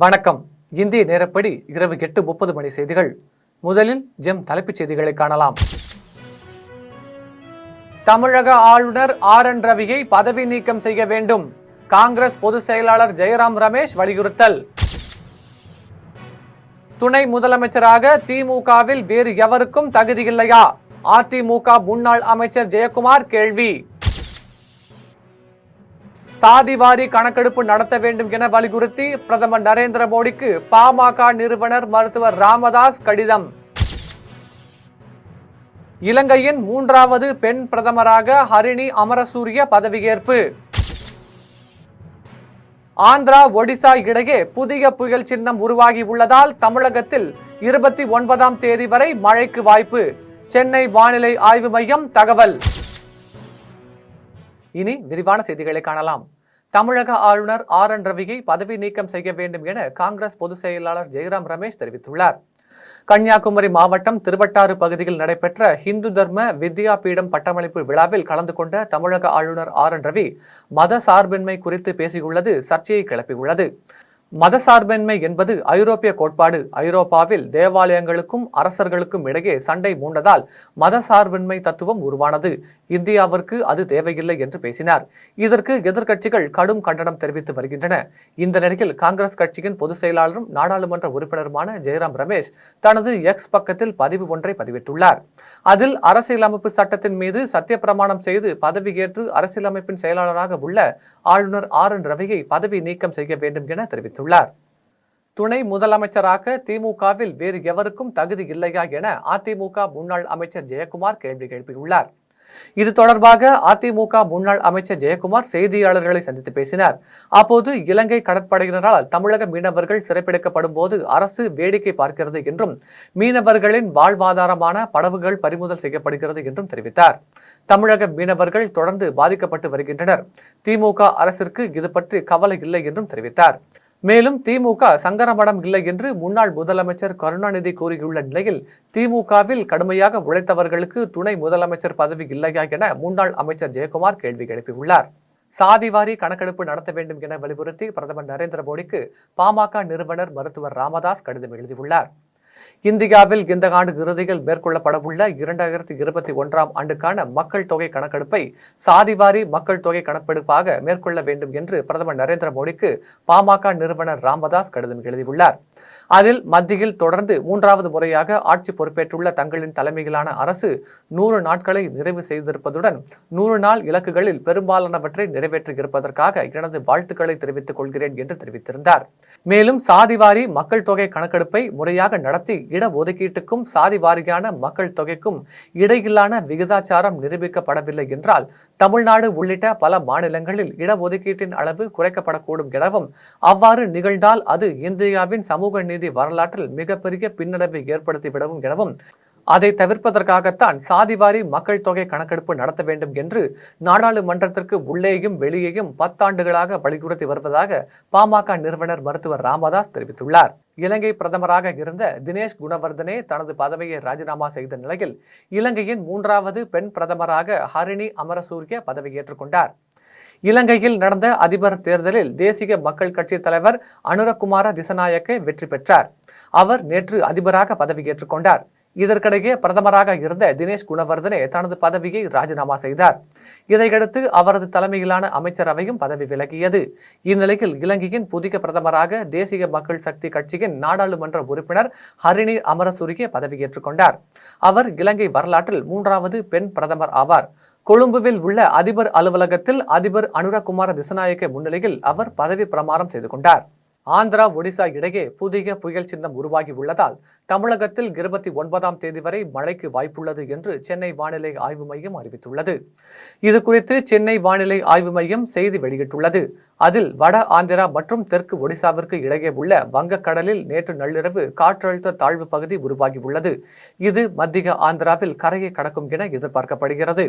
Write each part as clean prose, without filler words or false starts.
வணக்கம். இந்திய நேரப்படி இரவு 8:30 மணி செய்திகள். முதலில் ஜெம் தலைப்புச் செய்திகளை காணலாம். தமிழக ஆளுநர் RN ரவியை பதவி நீக்கம் செய்ய வேண்டும். காங்கிரஸ் பொதுச் செயலாளர் ஜெயராம் ரமேஷ் வலியுறுத்தல். துணை முதலமைச்சராக திமுகவில் வேறு எவருக்கும் தகுதியில்லையா? அதிமுக முன்னாள் அமைச்சர் ஜெயக்குமார் கேள்வி. சாதிவாரி கணக்கெடுப்பு நடத்த வேண்டும் என வலியுறுத்தி பிரதமர் நரேந்திர மோடிக்கு பாமக நிறுவனர் மருத்துவர் ராமதாஸ் கடிதம். இலங்கையின் 3வது பெண் பிரதமராக ஹரிணி அமரசூரிய பதவியேற்பு. ஆந்திரா ஒடிசா இடையே புதிய புயல் சின்னம் உருவாகி உள்ளதால் தமிழகத்தில் 29ஆம் தேதி வரை மழைக்கு வாய்ப்பு. சென்னை வானிலை ஆய்வு மையம் தகவல். இனி விரிவான செய்திகளை காணலாம். தமிழக ஆளுநர் RN ரவியை பதவி நீக்கம் செய்ய வேண்டும் என காங்கிரஸ் பொதுச் செயலாளர் ஜெயராம் ரமேஷ் தெரிவித்துள்ளார். கன்னியாகுமரி மாவட்டம் திருவட்டாறு பகுதியில் நடைபெற்ற இந்து தர்ம வித்யா பீடம் பட்டமளிப்பு விழாவில் கலந்து கொண்ட தமிழக ஆளுநர் RN ரவி மத சார்பின்மை குறித்து பேசியுள்ளது சர்ச்சையை கிளப்பியுள்ளது. மதசார்பின்மை என்பது ஐரோப்பிய கோட்பாடு. ஐரோப்பாவில் தேவாலயங்களுக்கும் அரசர்களுக்கும் இடையே சண்டை மூண்டதால் மதசார்பின்மை தத்துவம் உருவானது. இந்தியாவிற்கு அது தேவையில்லை என்று பேசினார். இதற்கு எதிர்க்கட்சிகள் கடும் கண்டனம் தெரிவித்து வருகின்றன. இந்த நிலையில் காங்கிரஸ் கட்சியின் பொதுச் செயலாளரும் நாடாளுமன்ற உறுப்பினருமான ஜெயராம் ரமேஷ் தனது எக்ஸ் பக்கத்தில் பதிவு ஒன்றை பதிவிட்டுள்ளார். அதில் அரசியலமைப்பு சட்டத்தின் மீது சத்தியப்பிரமாணம் செய்து பதவியேற்று அரசியலமைப்பின் செயலாளராக உள்ள ஆளுநர் RN ரவியை பதவி நீக்கம் செய்ய வேண்டும் என தெரிவித்தார். துணை முதலமைச்சராக திமுகவில் வேறு எவருக்கும் தகுதி இல்லையா என அதிமுக முன்னாள் அமைச்சர் ஜெயக்குமார் கேள்வி எழுப்பியுள்ளார். இது தொடர்பாக அதிமுக முன்னாள் அமைச்சர் ஜெயக்குமார் செய்தியாளர்களை சந்தித்து பேசினார். அப்போது இலங்கை கடற்படையினரால் தமிழக மீனவர்கள் சிறைப்பிடிக்கப்படும் போது அரசு வேடிக்கை பார்க்கிறது என்றும் மீனவர்களின் வாழ்வாதாரமான படகுகள் பறிமுதல் செய்யப்படுகிறது என்றும் தெரிவித்தார். தமிழக மீனவர்கள் தொடர்ந்து பாதிக்கப்பட்டு வருகின்றனர். திமுக அரசிற்கு இது பற்றி கவலை இல்லை என்றும் தெரிவித்தார். மேலும் திமுக சங்கரமடம் இல்லை என்று முன்னாள் முதலமைச்சர் கருணாநிதி கூறியுள்ள நிலையில் திமுகவில் கடுமையாக உழைத்தவர்களுக்கு துணை முதலமைச்சர் பதவி இல்லையா என முன்னாள் அமைச்சர் ஜெயக்குமார் கேள்வி எழுப்பியுள்ளார். சாதிவாரி கணக்கெடுப்பு நடத்த வேண்டும் என வலியுறுத்தி பிரதமர் நரேந்திர மோடிக்கு பாமக நிறுவனர் மருத்துவர் ராமதாஸ் கடிதம் எழுதியுள்ளார். இந்தியாவில் இந்த ஆண்டு இறுதியில் மேற்கொள்ளப்படவுள்ள 2021ஆம் ஆண்டுக்கான மக்கள் தொகை கணக்கெடுப்பை சாதிவாரி மக்கள் தொகை கணக்கெடுப்பாக மேற்கொள்ள வேண்டும் என்று பிரதமர் நரேந்திர மோடிக்கு பாமக நிறுவனர் ராமதாஸ் கடிதம் எழுதியுள்ளார். அதில் மத்தியில் தொடர்ந்து 3வது முறையாக ஆட்சி பொறுப்பேற்றுள்ள தங்களின் தலைமையிலான அரசு 100 நாட்களை நிறைவு செய்திருப்பதுடன் 100 நாள் இலக்குகளில் பெரும்பாலானவற்றை நிறைவேற்றியிருப்பதற்காக எனது வாழ்த்துக்களை தெரிவித்துக் கொள்கிறேன் என்று தெரிவித்திருந்தார். மேலும் சாதிவாரி மக்கள் தொகை கணக்கெடுப்பை முறையாக நடத்தி இடஒதுக்கீட்டுக்கும் சாதி வாரியான மக்கள் தொகைக்கும் இடையிலான விகிதாச்சாரம் நிரூபிக்கப்படவில்லை என்றால் தமிழ்நாடு உள்ளிட்ட பல மாநிலங்களில் இடஒதுக்கீட்டின் அளவு குறைக்கப்படக்கூடும் எனவும் அவ்வாறு நிகழ்ந்தால் அது இந்தியாவின் சமூக நீதி வரலாற்றில் மிகப்பெரிய பின்னடைவை ஏற்படுத்திவிடவும் எனவும் அதை தவிர்ப்பதற்காகத்தான் சாதிவாரி மக்கள் தொகை கணக்கெடுப்பு நடத்த வேண்டும் என்று நாடாளுமன்றத்திற்கு உள்ளேயும் வெளியேயும் 10 ஆண்டுகளாக வலியுறுத்தி வருவதாக பாமக நிறுவனர் மருத்துவர் ராமதாஸ் தெரிவித்துள்ளார். இலங்கை பிரதமராக இருந்த தினேஷ் குணவர்தனே தனது பதவியை ராஜினாமா செய்த நிலையில் இலங்கையின் 3வது பெண் பிரதமராக ஹரிணி அமரசூரிய பதவியேற்றுக் கொண்டார். இலங்கையில் நடந்த அதிபர் தேர்தலில் தேசிய மக்கள் கட்சி தலைவர் அனுரகுமார திசநாயக்க வெற்றி பெற்றார். அவர் நேற்று அதிபராக பதவியேற்றுக் கொண்டார். இதற்கிடையே பிரதமராக இருந்த தினேஷ் குணவர்தனே தனது பதவியை ராஜினாமா செய்தார். இதையடுத்து அவரது தலைமையிலான அமைச்சரவையும் பதவி விலகியது. இந்நிலையில் இலங்கையின் புதிய பிரதமராக தேசிய மக்கள் சக்தி கட்சியின் நாடாளுமன்ற உறுப்பினர் ஹரிணி அமரசூரிய பதவியேற்றுக் கொண்டார். அவர் இலங்கை வரலாற்றில் 3வது பெண் பிரதமர் ஆவார். கொழும்புவில் உள்ள அதிபர் அலுவலகத்தில் அதிபர் அனுரகுமார திசநாயக்க முன்னிலையில் அவர் பதவி பிரமாணம் செய்து கொண்டார். ஆந்திரா ஒடிசா இடையே புதிய புயல் சின்னம் உருவாகி உள்ளதால் தமிழகத்தில் 29ஆம் தேதி வரை மழைக்கு வாய்ப்புள்ளது என்று சென்னை வானிலை ஆய்வு மையம் அறிவித்துள்ளது. இது குறித்து சென்னை வானிலை ஆய்வு மையம் செய்தி வெளியிட்டுள்ளது. அதில் வட ஆந்திரா மற்றும் தெற்கு ஒடிசாவிற்கு இடையே உள்ள வங்கக்கடலில் நேற்று நள்ளிரவு காற்றழுத்த தாழ்வு பகுதி உருவாகியுள்ளது. இது மத்திய ஆந்திராவில் கரையை கடக்கும் என எதிர்பார்க்கப்படுகிறது.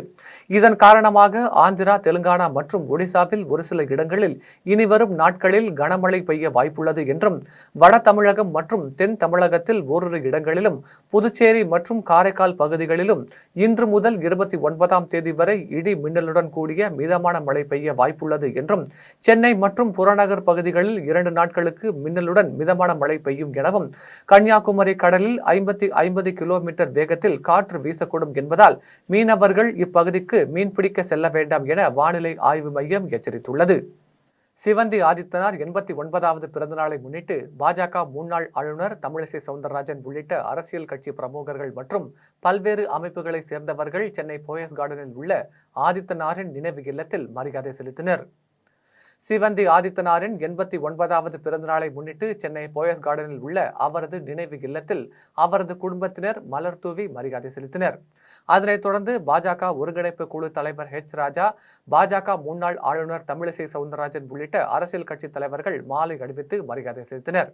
இதன் காரணமாக ஆந்திரா, தெலுங்கானா மற்றும் ஒடிசாவில் ஒரு சில இடங்களில் இனிவரும் நாட்களில் கனமழை பெய்ய வாய்ப்புள்ளது என்றும் வட தமிழகம் மற்றும் தென் தமிழகத்தில் ஓரிரு இடங்களிலும் புதுச்சேரி மற்றும் காரைக்கால் பகுதிகளிலும் இன்று முதல் 29ஆம் தேதி வரை இடி மின்னலுடன் கூடிய மிதமான மழை பெய்ய வாய்ப்புள்ளது என்றும் சென்னை சென்னை மற்றும் புறநகர் பகுதிகளில் 2 நாட்களுக்கு மின்னலுடன் மிதமான மழை பெய்யும் எனவும் கன்னியாகுமரி கடலில் 50 கிலோமீட்டர் வேகத்தில் காற்று வீசக்கூடும் என்பதால் மீனவர்கள் இப்பகுதிக்கு மீன்பிடிக்க செல்ல வேண்டாம் என வானிலை ஆய்வு மையம் எச்சரித்துள்ளது. சிவந்தி ஆதித்தனார் 89வது பிறந்தநாளை முன்னிட்டு பாஜக முன்னாள் ஆளுநர் தமிழிசை சவுந்தரராஜன் உள்ளிட்ட அரசியல் கட்சி பிரமுகர்கள் மற்றும் பல்வேறு அமைப்புகளை சேர்ந்தவர்கள் சென்னை போயஸ் கார்டனில் உள்ள ஆதித்தனாரின் நினைவு இல்லத்தில் மரியாதை செலுத்தினர். சிவந்தி ஆதித்தனாரின் 89வது பிறந்தநாளை முன்னிட்டு சென்னை போயஸ் கார்டனில் உள்ள அவரது நினைவு இல்லத்தில் அவரது குடும்பத்தினர் மலர் தூவி மரியாதை செலுத்தினர். அதனைத் தொடர்ந்து பாஜக ஒருங்கிணைப்பு குழு தலைவர் ராஜா, பாஜக முன்னாள் ஆளுநர் தமிழிசை சவுந்தரராஜன் உள்ளிட்ட அரசியல் கட்சி தலைவர்கள் மாலை அணிவித்து மரியாதை செலுத்தினர்.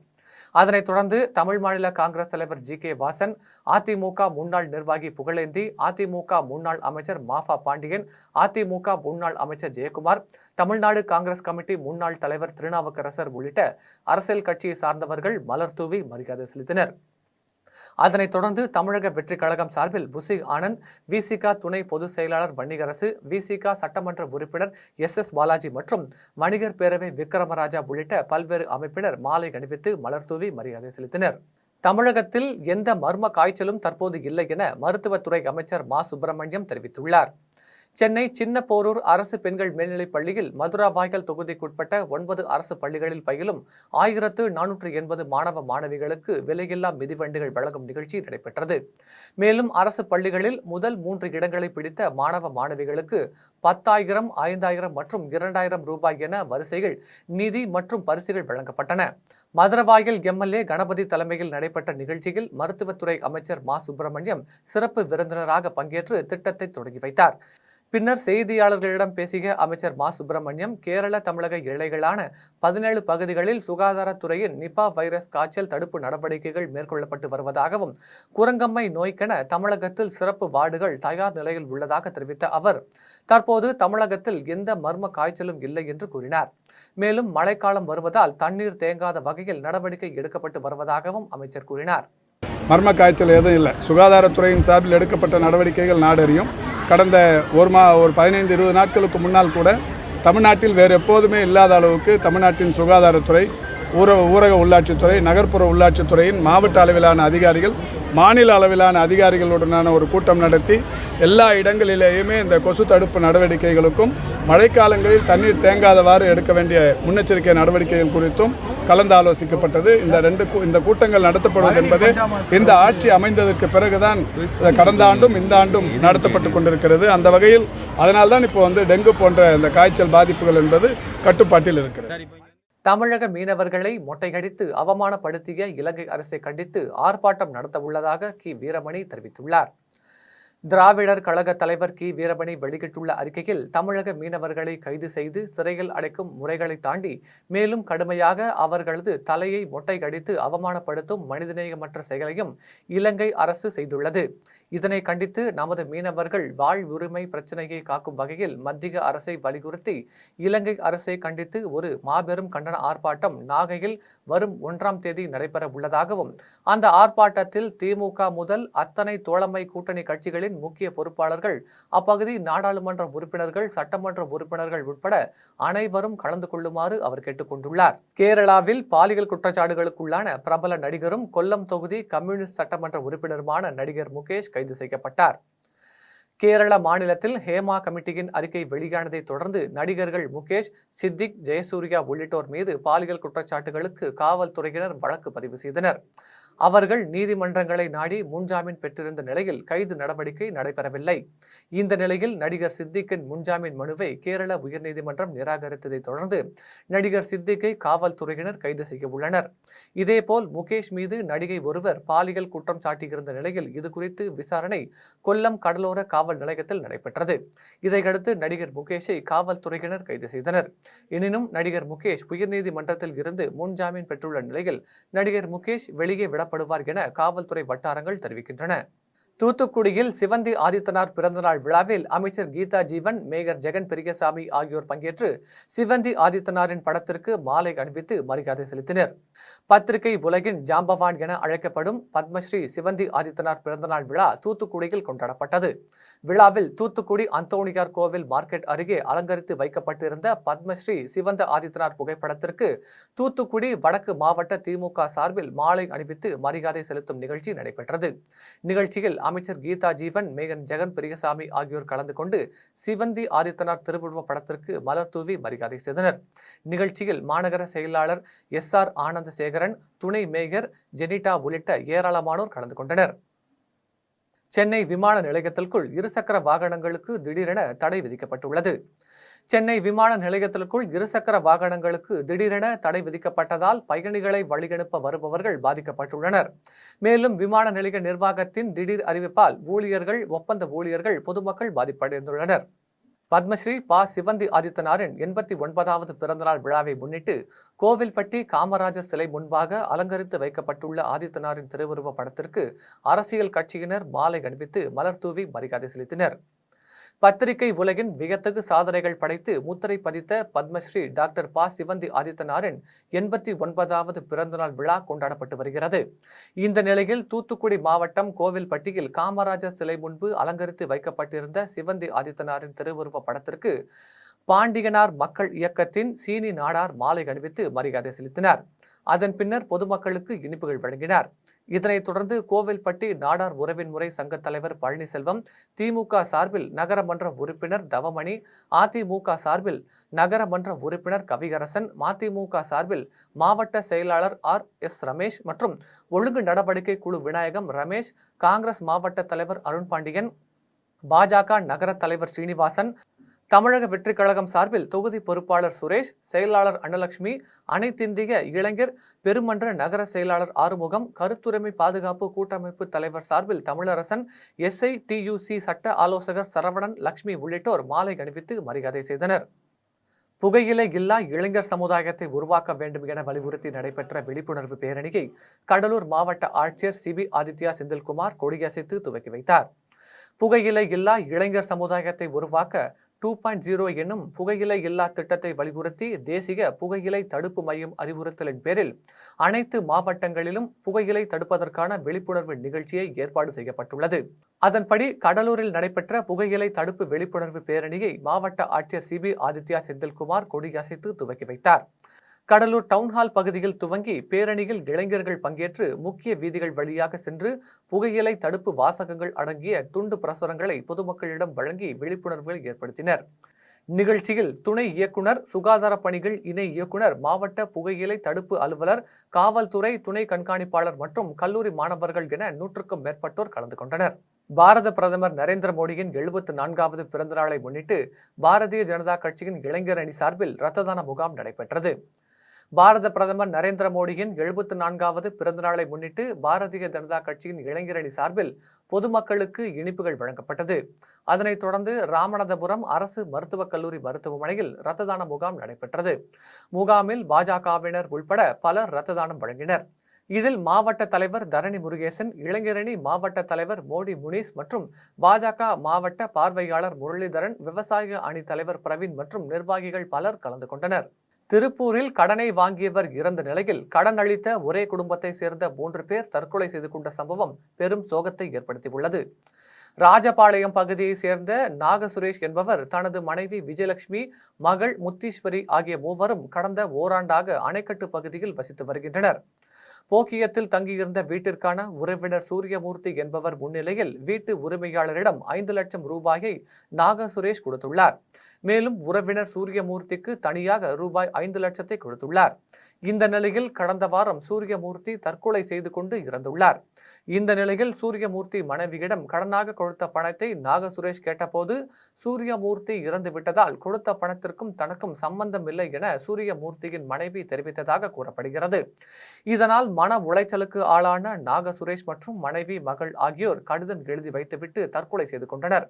அதனைத் தொடர்ந்து தமிழ் மாநில காங்கிரஸ் தலைவர் கே வாசன், அதிமுக முன்னாள் நிர்வாகி புகழேந்தி, அதிமுக முன்னாள் அமைச்சர் மாஃபா பாண்டியன், அதிமுக முன்னாள் அமைச்சர் ஜெயக்குமார், தமிழ்நாடு காங்கிரஸ் கமிட்டி முன்னாள் தலைவர் திருநாவுக்கரசர் உள்ளிட்ட அரசியல் கட்சியை சார்ந்தவர்கள் மலர் தூவி மரியாதை செலுத்தினர். அதனைத் தொடர்ந்து தமிழக வெற்றிக் கழகம் சார்பில் புசி ஆனந்த், விசிக துணை பொதுச் செயலாளர் வன்னிகரசு, விசிக சட்டமன்ற உறுப்பினர் SS பாலாஜி மற்றும் வணிகர் பேரவை விக்ரமராஜா உள்ளிட்ட பல்வேறு அமைப்பினர் மாலை அணிவித்து மலர் தூவி மரியாதை செலுத்தினர். தமிழகத்தில் எந்த மர்ம காய்ச்சலும் தற்போது இல்லை என மருத்துவத்துறை அமைச்சர் மா. சுப்பிரமணியம் தெரிவித்துள்ளார். சென்னை சின்னப்போரூர் அரசு பெண்கள் மேல்நிலைப் பள்ளியில் மதுராவாய்க்கால் தொகுதிக்குட்பட்ட 9 அரசு பள்ளிகளில் பயிலும் 1480 மாணவ மாணவிகளுக்கு விலையில்லா மிதிவண்டிகள் வழங்கும் நிகழ்ச்சி நடைபெற்றது. மேலும் அரசு பள்ளிகளில் முதல் 3 இடங்களை பிடித்த மாணவ மாணவிகளுக்கு 10,000, 5,000 மற்றும் 2,000 ரூபாய் என வரிசைகள் நிதி மற்றும் பரிசுகள் வழங்கப்பட்டன. மதுரவாயல் MLA கணபதி தலைமையில் நடைபெற்ற நிகழ்ச்சியில் மருத்துவத்துறை அமைச்சர் மா. சுப்பிரமணியம் சிறப்பு விருந்தினராக பங்கேற்று திட்டத்தை தொடங்கி வைத்தார். பின்னர் செய்தியாளர்களிடம் பேசிய அமைச்சர் மா. சுப்பிரமணியம், கேரள தமிழக எல்லைகளான 17 பகுதிகளில் சுகாதாரத்துறையின் நிபா வைரஸ் காய்ச்சல் தடுப்பு நடவடிக்கைகள் மேற்கொள்ளப்பட்டு வருவதாகவும், குரங்கம்மை நோய்க்கென தமிழகத்தில் சிறப்பு வார்டுகள் தயார் நிலையில் உள்ளதாக தெரிவித்த அவர், தற்போது தமிழகத்தில் எந்த மர்ம காய்ச்சலும் இல்லை என்று கூறினார். மேலும் மழைக்காலம் வருவதால் தண்ணீர் தேங்காத வகையில் நடவடிக்கை எடுக்கப்பட்டு வருவதாகவும் அமைச்சர் கூறினார். மர்ம காய்ச்சல் எதுவும் இல்லை. சுகாதாரத்துறையின் சார்பில் எடுக்கப்பட்ட நடவடிக்கைகள் நாடறியும். கடந்த ஒரு 15-20 நாட்களுக்கு முன்னால் கூட தமிழ்நாட்டில் வேறு எப்போதுமே இல்லாத அளவுக்கு தமிழ்நாட்டின் சுகாதாரத்துறை, ஊரக உள்ளாட்சித்துறை, நகர்ப்புற உள்ளாட்சித்துறையின் மாவட்ட அளவிலான அதிகாரிகள், மாநில அளவிலான அதிகாரிகளுடனான ஒரு கூட்டம் நடத்தி எல்லா இடங்களிலேயுமே இந்த கொசு தடுப்பு நடவடிக்கைகளுக்கும் மழைக்காலங்களில் தண்ணீர் தேங்காதவாறு எடுக்க வேண்டிய முன்னெச்சரிக்கை நடவடிக்கைகள் குறித்தும் கலந்து ஆலோசிக்கப்பட்டது. இந்த கூட்டங்கள் நடத்தப்படுவது என்பது இந்த ஆட்சி அமைந்ததற்கு பிறகுதான் கடந்த ஆண்டும் இந்த ஆண்டும் நடத்தப்பட்டு கொண்டிருக்கிறது. அந்த வகையில் அதனால்தான் இப்போ டெங்கு போன்ற இந்த காய்ச்சல் பாதிப்புகள் என்பது கட்டுப்பாட்டில் இருக்கிறது. தமிழக மீனவர்களை மொட்டையடித்து அவமானப்படுத்திய இலங்கை அரசை கண்டித்து ஆர்ப்பாட்டம் நடத்த உள்ளதாக வீரமணி தெரிவித்துள்ளார். திராவிடர் கழக தலைவர் வீரமணி வெளியிட்டுள்ள அறிக்கையில், தமிழக மீனவர்களை கைது செய்து சிறையில் அடைக்கும் முறைகளை தாண்டி மேலும் கடுமையாக அவர்களது தலையை மொட்டையடித்து அவமானப்படுத்தும் மனிதநேயமற்ற செயலையும் இலங்கை அரசு செய்துள்ளது. இதனை கண்டித்து நமது மீனவர்கள் வாழ்வுரிமை பிரச்சினையை காக்கும் வகையில் மத்திய அரசை வலியுறுத்தி இலங்கை அரசை கண்டித்து ஒரு மாபெரும் கண்டன ஆர்ப்பாட்டம் நாகையில் வரும் 1ஆம் தேதி நடைபெற உள்ளதாகவும், அந்த ஆர்ப்பாட்டத்தில் திமுக முதல் அத்தனை தோழமை கூட்டணி கட்சிகளின் முக்கிய பொறுப்பாளர்கள், அப்பகுதி நாடாளுமன்ற உறுப்பினர்கள், சட்டமன்ற உறுப்பினர்கள் உட்பட அனைவரும் கலந்து கொள்ளுமாறு அவர் கேட்டுக் கொண்டுள்ளார். கேரளாவில் பாலியல் குற்றச்சாட்டுகளுக்குள்ளான பிரபல நடிகரும் கொல்லம் தொகுதி கம்யூனிஸ்ட் சட்டமன்ற உறுப்பினருமான நடிகர் முகேஷ் கைது செய்யப்பட்டார். கேரள மாநிலத்தில் ஹேமா கமிட்டியின் அறிக்கை வெளியானதை தொடர்ந்து நடிகர்கள் முகேஷ், சித்திக், ஜெயசூர்யா உள்ளிட்டோர் மீது பாலியல் குற்றச்சாட்டுகளுக்கு காவல்துறையினர் வழக்கு பதிவு செய்தனர். அவர்கள் நீதிமன்றங்களை நாடி முன்ஜாமீன் பெற்றிருந்த நிலையில் கைது நடவடிக்கை நடைபெறவில்லை. இந்த நிலையில் நடிகர் சித்திக்கின் முன்ஜாமீன் மனுவை கேரள உயர்நீதிமன்றம் நிராகரித்ததை தொடர்ந்து நடிகர் சித்திக்கை காவல்துறையினர் கைது செய்ய உள்ளனர். இதேபோல் முகேஷ் மீது நடிகை ஒருவர் பாலியல் குற்றம் சாட்டியிருந்த நிலையில் இதுகுறித்து விசாரணை கொல்லம் கடலோர காவல் நிலையத்தில் நடைபெற்றது. இதையடுத்து நடிகர் முகேஷை காவல்துறையினர் கைது செய்தனர். எனினும் நடிகர் முகேஷ் உயர்நீதிமன்றத்தில் இருந்து முன்ஜாமீன் பெற்றுள்ள நிலையில் நடிகர் முகேஷ் வெளியே விடப்படுவார் என காவல்துறை வட்டாரங்கள் தெரிவிக்கின்றன. தூத்துக்குடியில் சிவந்தி ஆதித்தனார் பிறந்தநாள் விழாவில் அமைச்சர் கீதா ஜீவன், மேயர் ஜெகன் பெரியசாமி ஆகியோர் பங்கேற்று சிவந்தி ஆதித்தனாரின் படத்திற்கு மாலை அணிவித்து மரியாதை செலுத்தினர். பத்திரிகை உலகின் ஜாம்பவான் என அழைக்கப்படும் பத்மஸ்ரீ சிவந்தி ஆதித்தனார் பிறந்தநாள் விழா தூத்துக்குடியில் கொண்டாடப்பட்டது. விழாவில் தூத்துக்குடி அந்தோணியார் கோவில் மார்க்கெட் அருகே அலங்கரித்து வைக்கப்பட்டிருந்த பத்மஸ்ரீ சிவந்த ஆதித்தனார் புகைப்படத்திற்கு தூத்துக்குடி வடக்கு மாவட்ட திமுக சார்பில் மாலை அணிவித்து மரியாதை செலுத்தும் நிகழ்ச்சி நடைபெற்றது. நிகழ்ச்சியில் அமைச்சர் கீதா ஜீவன், மேயர் ஜெகன் பெரியசாமி ஆகியோர் கலந்து கொண்டு சிவந்தி ஆதித்தனார் திருவுருவ படத்திற்கு மலர் தூவி மரியாதை செய்தனர். நிகழ்ச்சியில் மாநகர செயலாளர் SR ஆனந்தசேகரன், துணை மேயர் ஜெனிட்டா உள்ளிட்ட ஏராளமானோர் கலந்து கொண்டனர். சென்னை விமான நிலையத்திற்குள் இருசக்கர வாகனங்களுக்கு திடீரென தடை விதிக்கப்பட்டுள்ளது. சென்னை விமான நிலையத்திற்குள் இருசக்கர வாகனங்களுக்கு திடீரென தடை விதிக்கப்பட்டதால் பயணிகளை வழியனுப்ப வருபவர்கள் பாதிக்கப்பட்டுள்ளனர். மேலும் விமான நிலைய நிர்வாகத்தின் திடீர் அறிவிப்பால் ஊழியர்கள், ஒப்பந்த ஊழியர்கள், பொதுமக்கள் பாதிப்படைந்துள்ளனர். பத்மஸ்ரீ சிவந்தி ஆதித்தனாரின் 89வது பிறந்தநாள் விழாவை முன்னிட்டு கோவில்பட்டி காமராஜர் சிலை முன்பாக அலங்கரித்து வைக்கப்பட்டுள்ள ஆதித்தனாரின் திருவுருவ படத்திற்கு அரசியல் கட்சியினர் மாலை அணிவித்து மலர் தூவி மரியாதை செலுத்தினர். பத்திரிகை உலகின் வியத்தகு சாதனைகள் படைத்து முத்திரை பதித்த பத்மஸ்ரீ டாக்டர் சிவந்தி ஆதித்தனாரின் 89வது பிறந்தநாள் விழா கொண்டாடப்பட்டு வருகிறது. இந்த நிலையில் தூத்துக்குடி மாவட்டம் கோவில்பட்டியில் காமராஜர் சிலை முன்பு அலங்கரித்து வைக்கப்பட்டிருந்த சிவந்தி ஆதித்தனாரின் திருவுருவ படத்திற்கு பாண்டியனார் மக்கள் இயக்கத்தின் சீனி நாடார் மாலை அணிவித்து மரியாதை செலுத்தினார். அதன் பின்னர் பொதுமக்களுக்கு இனிப்புகள் வழங்கினார். இதனைத் தொடர்ந்து கோவில்பட்டி நாடார் உறவின் முறை சங்க தலைவர் பழனிசெல்வம், திமுக சார்பில் நகரமன்ற உறுப்பினர் தவமணி, அதிமுக சார்பில் நகரமன்ற உறுப்பினர் கவிகரசன், மதிமுக சார்பில் மாவட்ட செயலாளர் RS ரமேஷ் மற்றும் ஒழுங்கு நடவடிக்கை குழு விநாயகம் ரமேஷ், காங்கிரஸ் மாவட்ட தலைவர் அருண்பாண்டியன், பாஜக நகர தலைவர் ஸ்ரீனிவாசன், தமிழக வெற்றி கழகம் சார்பில் தொகுதி பொறுப்பாளர் சுரேஷ், செயலாளர் அன்னலட்சுமி, அனைத்திந்திய இளைஞர் பெருமன்ற நகர செயலாளர் ஆறுமுகம், கருத்துரிமை பாதுகாப்பு கூட்டமைப்பு தலைவர் சார்பில் தமிழரசன், SITUC சட்ட ஆலோசகர் சரவணன், லட்சுமி உள்ளிட்டோர் மாலை அணிவித்து மரியாதை செய்தனர். புகையிலை இல்லா இளைஞர் சமுதாயத்தை உருவாக்க வேண்டும் என வலியுறுத்தி நடைபெற்ற விழிப்புணர்வு பேரணியை கடலூர் மாவட்ட ஆட்சியர் CB ஆதித்யா செந்தில்குமார் கொடியசைத்து துவக்கி வைத்தார். புகையிலை இல்லா இளைஞர் சமுதாயத்தை உருவாக்க 2.0 என்னும் புகையிலை இல்லா திட்டத்தை வலியுறுத்தி தேசிய புகையிலை தடுப்பு மையம் அறிவுறுத்தலின் பேரில் அனைத்து மாவட்டங்களிலும் புகையிலை தடுப்பதற்கான விழிப்புணர்வு நிகழ்ச்சியை ஏற்பாடு செய்யப்பட்டுள்ளது. அதன்படி கடலூரில் நடைபெற்ற புகையிலை தடுப்பு விழிப்புணர்வு பேரணியை மாவட்ட ஆட்சியர் CB ஆதித்யா செந்தில்குமார் கொடியசைத்து துவக்கி வைத்தார். கடலூர் டவுன்ஹால் பகுதியில் துவங்கி பேரணியில் இளைஞர்கள் பங்கேற்று முக்கிய வீதிகள் வழியாக சென்று புகையிலை தடுப்பு வாசகங்கள் அடங்கிய துண்டு பிரசுரங்களை பொதுமக்களிடம் வழங்கி விழிப்புணர்வுகளை ஏற்படுத்தினர். நிகழ்ச்சியில் துணை இயக்குனர், சுகாதார பணிகள் இணை இயக்குனர், மாவட்ட புகையிலை தடுப்பு அலுவலர், காவல்துறை துணை கண்காணிப்பாளர் மற்றும் கல்லூரி மாணவர்கள் என 100க்கும் மேற்பட்டோர் கலந்து கொண்டனர். பாரத பிரதமர் நரேந்திர மோடியின் 74வது பிறந்தநாளை முன்னிட்டு பாரதிய ஜனதா கட்சியின் இளைஞர் அணி சார்பில் இரத்த தான முகாம் நடைபெற்றது. பாரத பிரதமர் நரேந்திர மோடியின் 74வது பிறந்தநாளை முன்னிட்டு பாரதிய ஜனதா கட்சியின் இளைஞர் அணி சார்பில் பொதுமக்களுக்கு இனிப்புகள் வழங்கப்பட்டது. அதனைத் தொடர்ந்து ராமநாதபுரம் அரசு மருத்துவக் கல்லூரி மருத்துவமனையில் இரத்த தான முகாம் நடைபெற்றது. முகாமில் பாஜகவினர் உள்பட பலர் இரத்த தானம் வழங்கினர். இதில் மாவட்ட தலைவர் தரணி முருகேசன், இளைஞரணி மாவட்ட தலைவர் மோடி முனீஸ் மற்றும் பாஜக மாவட்ட பார்வையாளர் முரளிதரன், விவசாய அணி தலைவர் பிரவீன் மற்றும் நிர்வாகிகள் பலர் கலந்து கொண்டனர். திருப்பூரில் கடனை வாங்கியவர் இறந்த நிலையில் கடன் அளித்த ஒரே குடும்பத்தை சேர்ந்த 3 பேர் தற்கொலை செய்து கொண்ட சம்பவம் பெரும் சோகத்தை ஏற்படுத்தியுள்ளது. ராஜபாளையம் பகுதியை சேர்ந்த நாகசுரேஷ் என்பவர் தனது மனைவி விஜயலட்சுமி, மகள் முத்தீஸ்வரி ஆகிய மூவரும் கடந்த ஓராண்டாக அணைக்கட்டு பகுதியில் வசித்து வருகின்றனர். போக்கியத்தில் தங்கியிருந்த வீட்டிற்கான உறவினர் சூரியமூர்த்தி என்பவர் முன்னிலையில் வீட்டு உரிமையாளரிடம் 5 லட்சம் ரூபாயை நாகசுரேஷ் கொடுத்துள்ளார். மேலும் உறவினர் சூரியமூர்த்திக்கு தனியாக ரூபாய் 5 லட்சத்தை கொடுத்துள்ளார். இந்த நிலையில் கடந்த வாரம் சூரியமூர்த்தி தற்கொலை செய்து கொண்டு இறந்துள்ளார். இந்த நிலையில் சூரியமூர்த்தி மனைவியிடம் கடனாக கொடுத்த பணத்தை நாகசுரேஷ் கேட்டபோது சூரியமூர்த்தி இறந்து விட்டதால் கொடுத்த பணத்திற்கும் தனக்கும் சம்பந்தம் இல்லை என சூரியமூர்த்தியின் மனைவி தெரிவித்ததாக கூறப்படுகிறது. இதனால் மன உளைச்சலுக்கு ஆளான நாகசுரேஷ் மற்றும் மனைவி, மகள் ஆகியோர் கடிதம் எழுதி வைத்துவிட்டு தற்கொலை செய்து கொண்டனர்.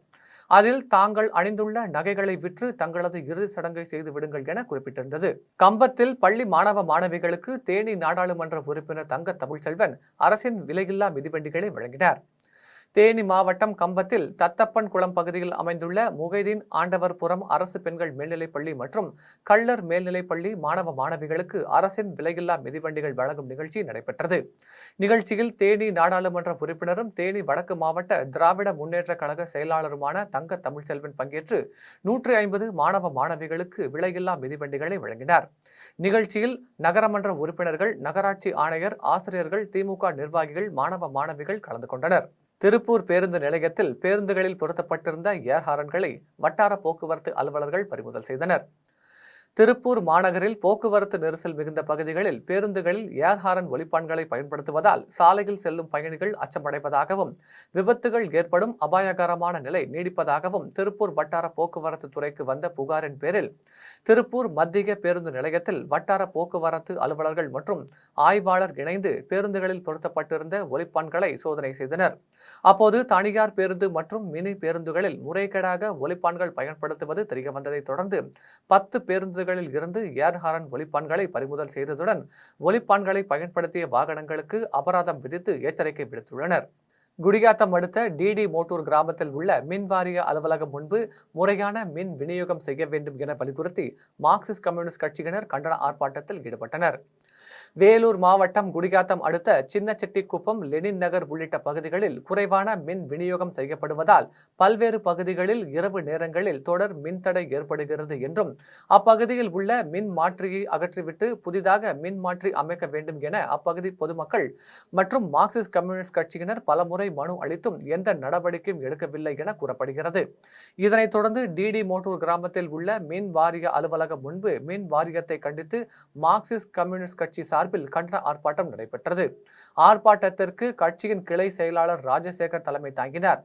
அதில் தாங்கள் அணிந்துள்ள நகைகளை விற்று தங்களது இறுதி சடங்கை செய்து விடுங்கள் என குறிப்பிட்டிருந்தது. கம்பத்தில் பள்ளி மாணவ மாணவிகளுக்கு தேனி நாடாளுமன்ற உறுப்பினர் தங்க தமிழ்ச்செல்வன் அரசின் விலையில்லா மிதிவண்டிகளை வழங்கினார். தேனி மாவட்டம் கம்பத்தில் தத்தப்பன் குளம் பகுதியில் அமைந்துள்ள முகைதீன் ஆண்டவர்புரம் அரசு பெண்கள் மேல்நிலைப்பள்ளி மற்றும் கள்ளர் மேல்நிலைப்பள்ளி மாணவ மாணவிகளுக்கு அரசின் விலையில்லா மிதிவண்டிகள் வழங்கும் நிகழ்ச்சி நடைபெற்றது. நிகழ்ச்சியில் தேனி நாடாளுமன்ற உறுப்பினரும் தேனி வடக்கு மாவட்ட திராவிட முன்னேற்ற கழக செயலாளருமான தங்க தமிழ்ச்செல்வன் பங்கேற்று 150 மாணவ மாணவிகளுக்கு விலையில்லா மிதிவண்டிகளை வழங்கினார். நிகழ்ச்சியில் நகரமன்ற உறுப்பினர்கள், நகராட்சி ஆணையர், ஆசிரியர்கள், திமுக நிர்வாகிகள், மாணவ மாணவிகள் கலந்து கொண்டனர். திருப்பூர் பேருந்து நிலையத்தில் பேருந்துகளில் பொருத்தப்பட்டிருந்த ஏர் ஹாரன்களை வட்டார போக்குவரத்து அலுவலர்கள் பறிமுதல் செய்தனர். திருப்பூர் மாநகரில் போக்குவரத்து நெரிசல் மிகுந்த பகுதிகளில் பேருந்துகளில் ஏர் ஹாரன் ஒலிப்பான்களை பயன்படுத்துவதால் சாலையில் செல்லும் பயணிகள் அச்சமடைவதாகவும் விபத்துகள் ஏற்படும் அபாயகரமான நிலை நீடிப்பதாகவும் திருப்பூர் வட்டார போக்குவரத்து துறைக்கு வந்த புகாரின் பேரில் திருப்பூர் மத்திய பேருந்து நிலையத்தில் வட்டார போக்குவரத்து அலுவலர்கள் மற்றும் ஆய்வாளர் இணைந்து பேருந்துகளில் பொருத்தப்பட்டிருந்த ஒலிப்பான்களை சோதனை செய்தனர். அப்போது தனியார் பேருந்து மற்றும் மினி பேருந்துகளில் முறைகேடாக ஒலிப்பான்கள் பயன்படுத்துவது தெரியவந்ததை தொடர்ந்து 10 பேருந்துகளில் இருந்து ஏர் ஹாரன் ஒலிப்பான்களை பறிமுதல் செய்ததுடன் ஒலிப்பான்களை பயன்படுத்திய வாகனங்களுக்கு அபராதம் விதித்து எச்சரிக்கை விடுத்துள்ளனர். குடியாத்தம் அடுத்த டிடி மோட்டூர் கிராமத்தில் உள்ள மின்வாரிய அலுவலகம் முன்பு முறையான மின் விநியோகம் செய்ய வேண்டும் என வலியுறுத்தி மார்க்சிஸ்ட் கம்யூனிஸ்ட் கட்சியினர் கண்டன ஆர்ப்பாட்டத்தில் ஈடுபட்டனர். வேலூர் மாவட்டம் குடியாத்தம் அடுத்த சின்னச்செட்டிக்குப்பம், லெனின் நகர் உள்ளிட்ட பகுதிகளில் குறைவான மின் விநியோகம் செய்யப்படுவதால் பல்வேறு பகுதிகளில் இரவு நேரங்களில் தொடர் மின்தடை ஏற்படுகிறது என்றும் அப்பகுதியில் உள்ள மின் மாற்றியை அகற்றிவிட்டு புதிதாக மின் மாற்றி அமைக்க வேண்டும் என அப்பகுதி பொதுமக்கள் மற்றும் மார்க்சிஸ்ட் கம்யூனிஸ்ட் கட்சியினர் பலமுறை மனு அளித்தும் எந்த நடவடிக்கையும் எடுக்கவில்லை என கூறப்படுகிறது. இதனைத் தொடர்ந்து டிடி மோட்டூர் கிராமத்தில் உள்ள மின் வாரிய அலுவலகம் முன்பு மின் வாரியத்தை கண்டித்து மார்க்சிஸ்ட் கம்யூனிஸ்ட் கட்சி சார்பில் கண்டன ஆர்ப்பாட்டம் நடைபெற்றது. ஆர்ப்பாட்டத்திற்கு கட்சியின் கிளை செயலாளர் ராஜசேகர் தலைமை தாங்கினார்.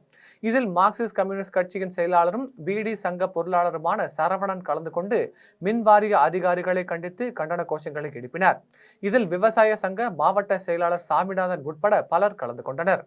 இதில் மார்க்சிஸ்ட் கம்யூனிஸ்ட் கட்சியின் செயலாளரும் பிடி சங்க பொருளாளருமான சரவணன் கலந்து கொண்டு மின்வாரிய அதிகாரிகளை கண்டித்து கண்டன கோஷங்களை எழுப்பினார். இதில் விவசாய சங்க மாவட்ட செயலாளர் சாமிநாதன் உட்பட பலர் கலந்து கொண்டனர்.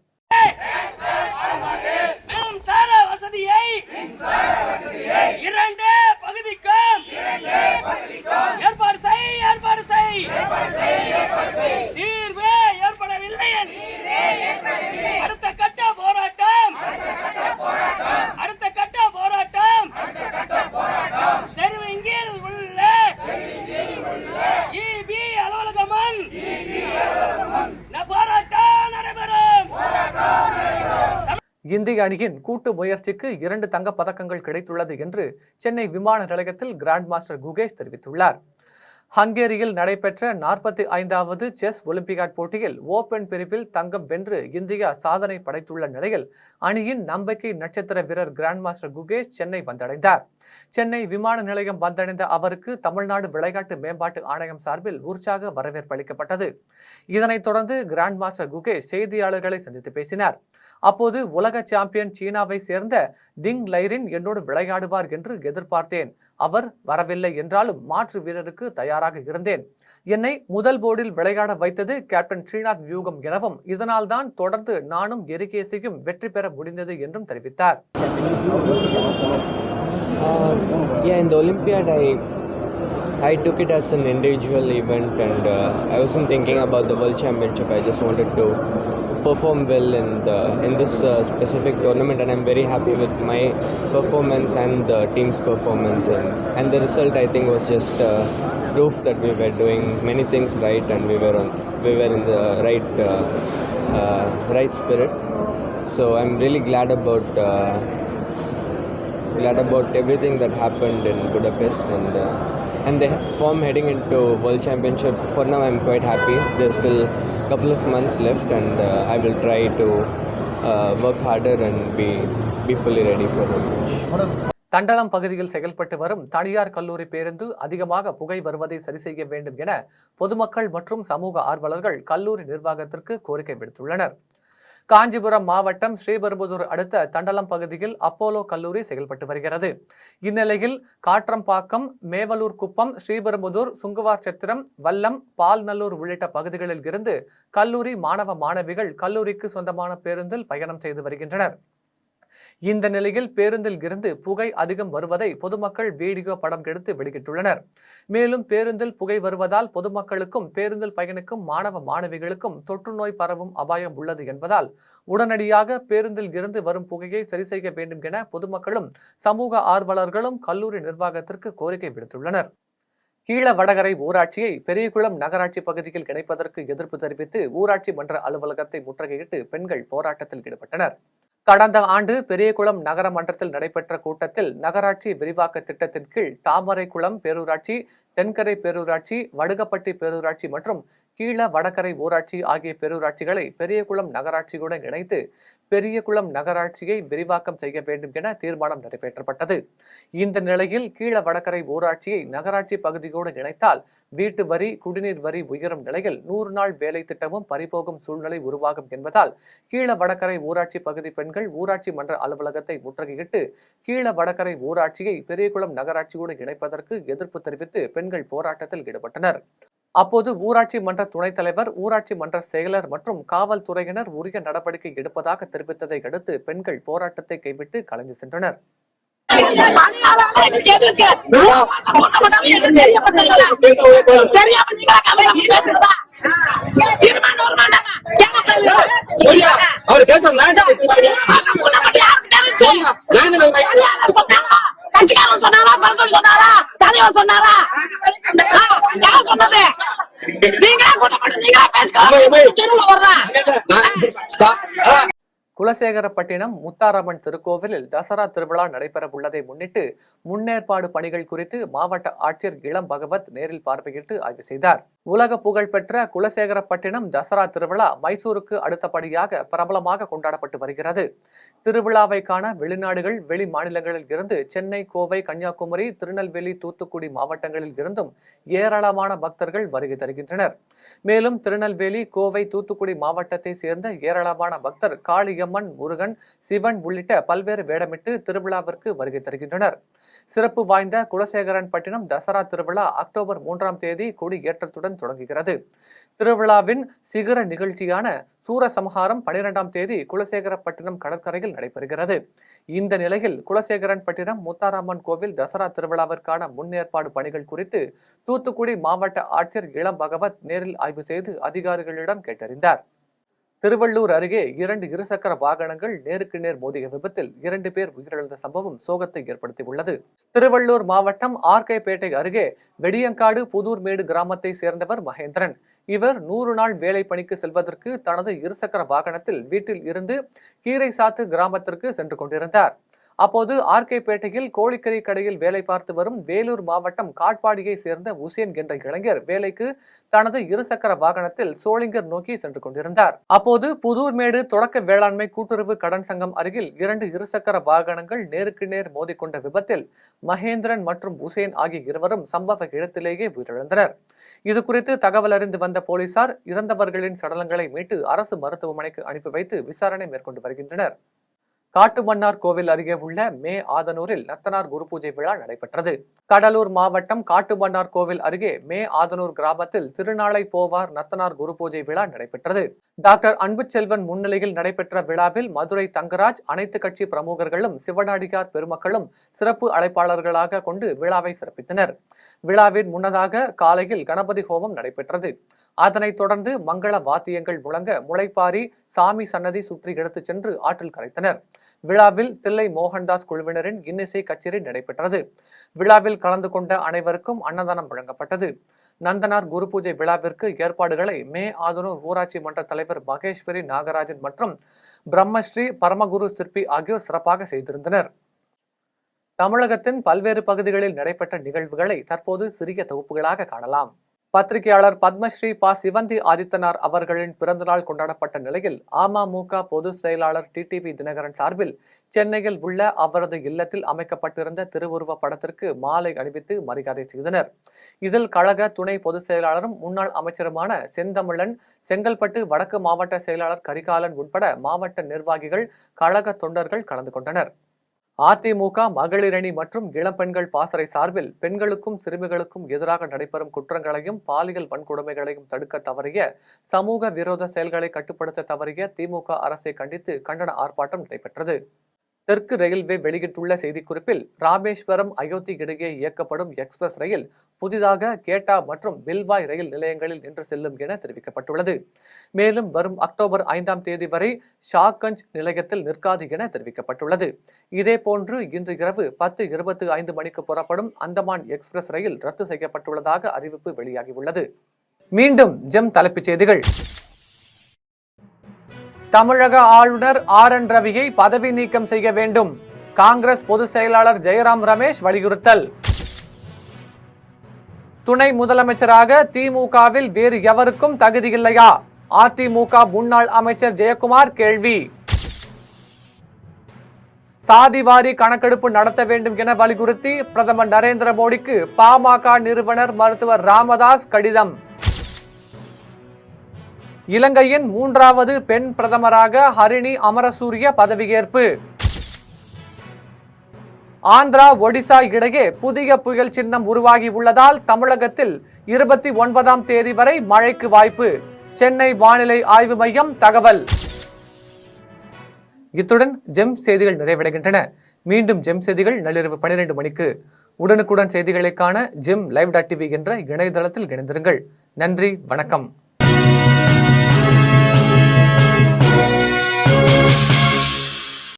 இந்திய அணியின் கூட்டு முயற்சிக்கு 2 தங்கப் பதக்கங்கள் கிடைத்துள்ளது என்று சென்னை விமான நிலையத்தில் கிராண்ட் மாஸ்டர் குகேஷ் தெரிவித்துள்ளார். ஹங்கேரியில் நடைபெற்ற 45வது செஸ் ஒலிம்பியாட் போட்டியில் ஓபன் பிரிவில் தங்கம் வென்று இந்தியா சாதனை படைத்துள்ள நிலையில் அணியின் நம்பிக்கை நட்சத்திர வீரர் கிராண்ட் மாஸ்டர் குகேஷ் சென்னை வந்தடைந்தார். சென்னை விமான நிலையம் வந்தடைந்த அவருக்கு தமிழ்நாடு விளையாட்டு மேம்பாட்டு ஆணையம் சார்பில் உற்சாக வரவேற்பு அளிக்கப்பட்டது. இதனைத் தொடர்ந்து கிராண்ட் மாஸ்டர் குகேஷ் செய்தியாளர்களை சந்தித்து பேசினார். அப்போது உலக சாம்பியன் சீனாவை சேர்ந்த டிங் லைரின் என்னோடு விளையாடுவார் என்று எதிர்பார்த்தேன். அவர் வரவில்லை என்றாலும் மாற்று வீரருக்கு தயாராக இருந்தேன். என்னை முதல் போர்டில் விளையாட வைத்தது கேப்டன் ஸ்ரீநாத் வியூகம் எனவும் இதனால் தான் தொடர்ந்து நானும் எரிகேசியும் வெற்றி பெற முடிந்தது என்றும் தெரிவித்தார். In the Olympiad, I took it as an individual event, and I wasn't thinking about the World Championship. I just wanted to perform well in this specific tournament, and I'm very happy with my performance and the team's performance, and the result I think was just proof that we were doing many things right, and we were in the right spirit. So I'm really glad about everything that happened in Budapest, and the form heading into World Championship. For now I'm quite happy. There's still a couple of months left, and I will try to work harder and be fully ready for the match. Thandalam பகுதியில் செயல்பட்டு வரும் தனியார் கல்லூரி பேருந்து அதிகமாக புகை வருவதை சரி செய்ய வேண்டும் என பொதுமக்கள் மற்றும் சமூக ஆர்வலர்கள் கல்லூரி நிர்வாகத்திற்கு கோரிக்கை விடுத்துள்ளனர். காஞ்சிபுரம் மாவட்டம் ஸ்ரீபெரும்புதூர் அடுத்த தண்டலம் பகுதியில் அப்போலோ கல்லூரி செயல்பட்டு வருகிறது. இந்நிலையில் காற்றம்பாக்கம், மேவலூர் குப்பம், ஸ்ரீபெரும்புதூர், சுங்குவார் சத்திரம், வல்லம், பால்நல்லூர் உள்ளிட்ட பகுதிகளில் இருந்து கல்லூரி மாணவ மாணவிகள் கல்லூரிக்கு சொந்தமான பேருந்தில் பயணம் செய்து வருகின்றனர். இந்த நிலையில் பேருந்தில் இருந்து புகை அதிகம் வருவதை பொதுமக்கள் வீடியோ படம் எடுத்து வெளியிட்டுள்ளனர். மேலும் பேருந்தில் புகை வருவதால் பொதுமக்களுக்கும் பேருந்தில் பயணிக்கும் மாணவ மாணவிகளுக்கும் தொற்று நோய் பரவும் அபாயம் உள்ளது என்பதால் உடனடியாக பேருந்தில் இருந்து வரும் புகையை சரி செய்ய வேண்டும் என பொதுமக்களும் சமூக ஆர்வலர்களும் கல்லூரி நிர்வாகத்திற்கு கோரிக்கை விடுத்துள்ளனர். கீழ வடகரை ஊராட்சியை பெரியகுளம் நகராட்சி பகுதியில் இணைப்பதற்கு எதிர்ப்பு தெரிவித்து ஊராட்சி மன்ற அலுவலகத்தை முற்றுகையிட்டு பெண்கள் போராட்டத்தில் ஈடுபட்டனர். கடந்த ஆண்டு பெரியகுளம் நகர மன்றத்தில் நடைபெற்ற கூட்டத்தில் நகராட்சி விரிவாக்க திட்டத்தின் கீழ் தாமரைக்குளம் பேரூராட்சி, தென்கரை பேரூராட்சி, வடுகப்பட்டி பேரூராட்சி மற்றும் கீழ வடகரை ஊராட்சி ஆகிய பேரூராட்சிகளை பெரியகுளம் நகராட்சியுடன் இணைத்து பெரியகுளம் நகராட்சியை விரிவாக்கம் செய்ய வேண்டும் என தீர்மானம் நிறைவேற்றப்பட்டது. இந்த நிலையில் கீழ வடகரை ஊராட்சியை நகராட்சி பகுதியோடு இணைத்தால் வீட்டு வரி, குடிநீர் வரி உயரும் நிலையில் 100 நாள் வேலை திட்டமும் பறிபோகும் சூழ்நிலை உருவாகும் என்பதால் கீழ வடகரை ஊராட்சி பகுதி பெண்கள் ஊராட்சி மன்ற அலுவலகத்தை முற்றுகையிட்டு கீழ வடகரை ஊராட்சியை பெரியகுளம் நகராட்சியோடு இணைப்பதற்கு எதிர்ப்பு தெரிவித்து பெண்கள் போராட்டத்தில் ஈடுபட்டனர். அப்போது ஊராட்சி மன்ற துணைத் தலைவர், ஊராட்சி மன்ற செயலர் மற்றும் காவல்துறையினர் உரிய நடவடிக்கை எடுப்பதாக தெரிவித்ததை அடுத்து பெண்கள் போராட்டத்தை கைவிட்டு கலைந்து சென்றனர். கட்சிக்காரன் சொன்னாரா, பரசல் சொன்னாரா, தலைவர் சொன்னாரா, யார் சொன்னது? நீங்களா கூட்டப்பட்டு நீங்களா பேசுகிறா. குலசேகரப்பட்டினம் முத்தாரம்மன் திருக்கோவிலில் தசரா திருவிழா நடைபெற உள்ளதை முன்னிட்டு முன்னேற்பாடு பணிகள் குறித்து மாவட்ட ஆட்சியர் இளம் பகவத் நேரில் பார்வையிட்டு ஆய்வு செய்தார். உலக புகழ்பெற்ற குலசேகரப்பட்டினம் தசரா திருவிழா மைசூருக்கு அடுத்தபடியாக பிரபலமாக கொண்டாடப்பட்டு வருகிறது. திருவிழாவை காண வெளிநாடுகள், வெளி மாநிலங்களில் இருந்து சென்னை, கோவை, கன்னியாகுமரி, திருநெல்வேலி, தூத்துக்குடி மாவட்டங்களில் இருந்தும் ஏராளமான பக்தர்கள் வருகை தருகின்றனர். மேலும் திருநெல்வேலி, கோவை, தூத்துக்குடி மாவட்டத்தை சேர்ந்த ஏராளமான பக்தர் காளியம்மன், முருகன், சிவன் உள்ளிட்ட பல்வேறு வேடமிட்டு திருவிழாவிற்கு வருகை தருகின்றனர். சிறப்பு வாய்ந்த குலசேகரன்பட்டினம் தசரா திருவிழா அக்டோபர் 3ஆம் தேதி கொடி ஏற்றத்துடன் தொடங்குகிறது. திருவிழாவின் சிகர நிகழ்ச்சியான சூரசம்ஹாரம் 12ஆம் தேதி குலசேகரப்பட்டினம் கடற்கரையில் நடைபெறுகிறது. இந்த நிலையில் குலசேகரன்பட்டினம் முத்தாரம்மன் கோவில் தசரா திருவிழாவிற்கான முன்னேற்பாடு பணிகள் குறித்து தூத்துக்குடி மாவட்ட ஆட்சியர் இளம் பகவத் நேரில் ஆய்வு செய்து அதிகாரிகளிடம் கேட்டறிந்தார். திருவள்ளூர் அருகே 2 இருசக்கர வாகனங்கள் நேருக்கு நேர் மோதிய விபத்தில் 2 பேர் உயிரிழந்த சம்பவம் சோகத்தை ஏற்படுத்தியுள்ளது. திருவள்ளூர் மாவட்டம் ஆர்கேபேட்டை அருகே வெடியங்காடு புதூர்மேடு கிராமத்தை சேர்ந்தவர் மகேந்திரன். இவர் 100 நாள் வேலை பணிக்கு செல்வதற்கு தனது இருசக்கர வாகனத்தில் வீட்டில் இருந்து கீரைசாத்து கிராமத்திற்கு சென்று கொண்டிருந்தார். அப்போது ஆர்கேபேட்டையில் கோழிக்கறி கடையில் வேலை பார்த்து வரும் வேலூர் மாவட்டம் காட்பாடியை சேர்ந்த உசேன் என்ற இளைஞர் வேலைக்கு தனது இருசக்கர வாகனத்தில் சோளிங்கர் நோக்கி சென்று கொண்டிருந்தார். அப்போது புதூர்மேடு தொடக்க வேளாண்மை கூட்டுறவு கடன் சங்கம் அருகில் 2 இருசக்கர வாகனங்கள் நேருக்கு நேர் மோதிக்கொண்ட விபத்தில் மகேந்திரன் மற்றும் உசேன் ஆகிய இருவரும் சம்பவ இடத்திலேயே உயிரிழந்தனர். இதுகுறித்து தகவல் அறிந்து வந்த போலீசார் இறந்தவர்களின் சடலங்களை மீட்டு அரசு மருத்துவமனைக்கு அனுப்பி வைத்து விசாரணை மேற்கொண்டு வருகின்றனர். காட்டுமன்னார் கோவில் அருகே உள்ள மே ஆதனூரில் நத்தனார் குரு பூஜை விழா நடைபெற்றது. கடலூர் மாவட்டம் காட்டுமன்னார் கோவில் அருகே மே ஆதனூர் கிராமத்தில் திருநாளை போவார் நத்தனார் குரு பூஜை விழா நடைபெற்றது. டாக்டர் அன்புச்செல்வன் முன்னிலையில் நடைபெற்ற விழாவில் மதுரை தங்கராஜ், அனைத்து கட்சி பிரமுகர்களும், சிவனாடியார் பெருமக்களும் சிறப்பு அழைப்பாளர்களாக கொண்டு விழாவை சிறப்பித்தனர். விழாவின் முன்னதாக காலையில் கணபதி ஹோமம் நடைபெற்றது. அதனைத் தொடர்ந்து மங்கள வாத்தியங்கள் முழங்க முளைப்பாரி சாமி சன்னதி சுற்றி எடுத்துச் சென்று ஆற்றில் கரைத்தனர். விழாவில் தில்லை மோகன்தாஸ் குழுவினரின் இன்னிசை கச்சேரி நடைபெற்றது. விழாவில் கலந்து கொண்ட அனைவருக்கும் அன்னதானம் வழங்கப்பட்டது. நந்தனார் குரு பூஜை விழாவிற்கு ஏற்பாடுகளை மே ஆதனூர் ஊராட்சி மன்ற தலைவர் மகேஸ்வரி நாகராஜன் மற்றும் பிரம்மஸ்ரீ பரமகுரு சிற்பி ஆகியோர் சிறப்பாக செய்திருந்தனர். தமிழகத்தின் பல்வேறு பகுதிகளில் நடைபெற்ற நிகழ்வுகளை தற்போது சிறிய தொகுப்புகளாக காணலாம். பத்திரிகையாளர் பத்மஸ்ரீ ப. சிவந்தி ஆதித்தனார் அவர்களின் பிறந்தநாள் கொண்டாடப்பட்ட நிலையில் அமமுக பொதுச் செயலாளர் டிடிவி தினகரன் சார்பில் சென்னையில் உள்ள அவரது இல்லத்தில் அமைக்கப்பட்டிருந்த திருவுருவ படத்திற்கு மாலை அணிவித்து மரியாதை செய்தனர். இதில் கழக துணை பொதுச் செயலாளரும் முன்னாள் அமைச்சருமான செந்தமிழன், செங்கல்பட்டு வடக்கு மாவட்ட செயலாளர் கரிகாலன் உட்பட மாவட்ட நிர்வாகிகள், கழக தொண்டர்கள் கலந்து கொண்டனர். அதிமுக மகளிரணி மற்றும் இளம்பெண்கள் பாசறை சார்பில் பெண்களுக்கும் சிறுமிகளுக்கும் எதிராக நடைபெறும் குற்றங்களையும் பாலியல் வன்கொடுமைகளையும் தடுக்க தவறிய, சமூக விரோத செயல்களை கட்டுப்படுத்த தவறிய திமுக அரசை கண்டித்து கண்டன ஆர்ப்பாட்டம் நடைபெற்றது. தெற்கு ரயில்வே வெளியிட்டுள்ள செய்திக்குறிப்பில் ராமேஸ்வரம் அயோத்தி இடையே இயக்கப்படும் எக்ஸ்பிரஸ் ரயில் புதிதாக கேட்டா மற்றும் பில்வாய் ரயில் நிலையங்களில் நின்று செல்லும் என தெரிவிக்கப்பட்டுள்ளது. மேலும் வரும் அக்டோபர் 5ஆம் தேதி வரை ஷாகஞ்ச் நிலையத்தில் நிற்காது என தெரிவிக்கப்பட்டுள்ளது. இதேபோன்று இன்று இரவு 10:25 மணிக்கு புறப்படும் அந்தமான் எக்ஸ்பிரஸ் ரயில் ரத்து செய்யப்பட்டுள்ளதாக அறிவிப்பு வெளியாகியுள்ளது. மீண்டும் ஜெம் தலைப்புச் செய்திகள். தமிழக ஆளுநர் RN ரவியை பதவி நீக்கம் செய்ய வேண்டும், காங்கிரஸ் பொதுச் செயலாளர் ஜெயராம் ரமேஷ் வலியுறுத்தல். துணை முதலமைச்சராக திமுகவில் வேறு எவருக்கும் தகுதியில்லையா, அதிமுக முன்னாள் அமைச்சர் ஜெயக்குமார் கேள்வி. சாதிவாரி கணக்கெடுப்பு நடத்த வேண்டும் என வலியுறுத்தி பிரதமர் நரேந்திர மோடிக்கு பாமக நிறுவனர் மருத்துவர் ராமதாஸ் கடிதம். இலங்கையின் 3வது பெண் பிரதமராக ஹரிணி அமரசூரிய பதவியேற்பு. ஆந்திரா ஒடிசா இடையே புதிய புயல் சின்னம் உருவாகி உள்ளதால் தமிழகத்தில் 29ஆம் தேதி வரை மழைக்கு வாய்ப்பு, சென்னை வானிலை ஆய்வு மையம் தகவல். இத்துடன் ஜெம் செய்திகள் நிறைவடைகின்றன. மீண்டும் ஜெம் செய்திகள் நள்ளிரவு 12 மணிக்கு. உடனுக்குடன் செய்திகளை காண ஜெம் live.tv என்ற இணையதளத்தில் இணைந்திருங்கள். நன்றி, வணக்கம்.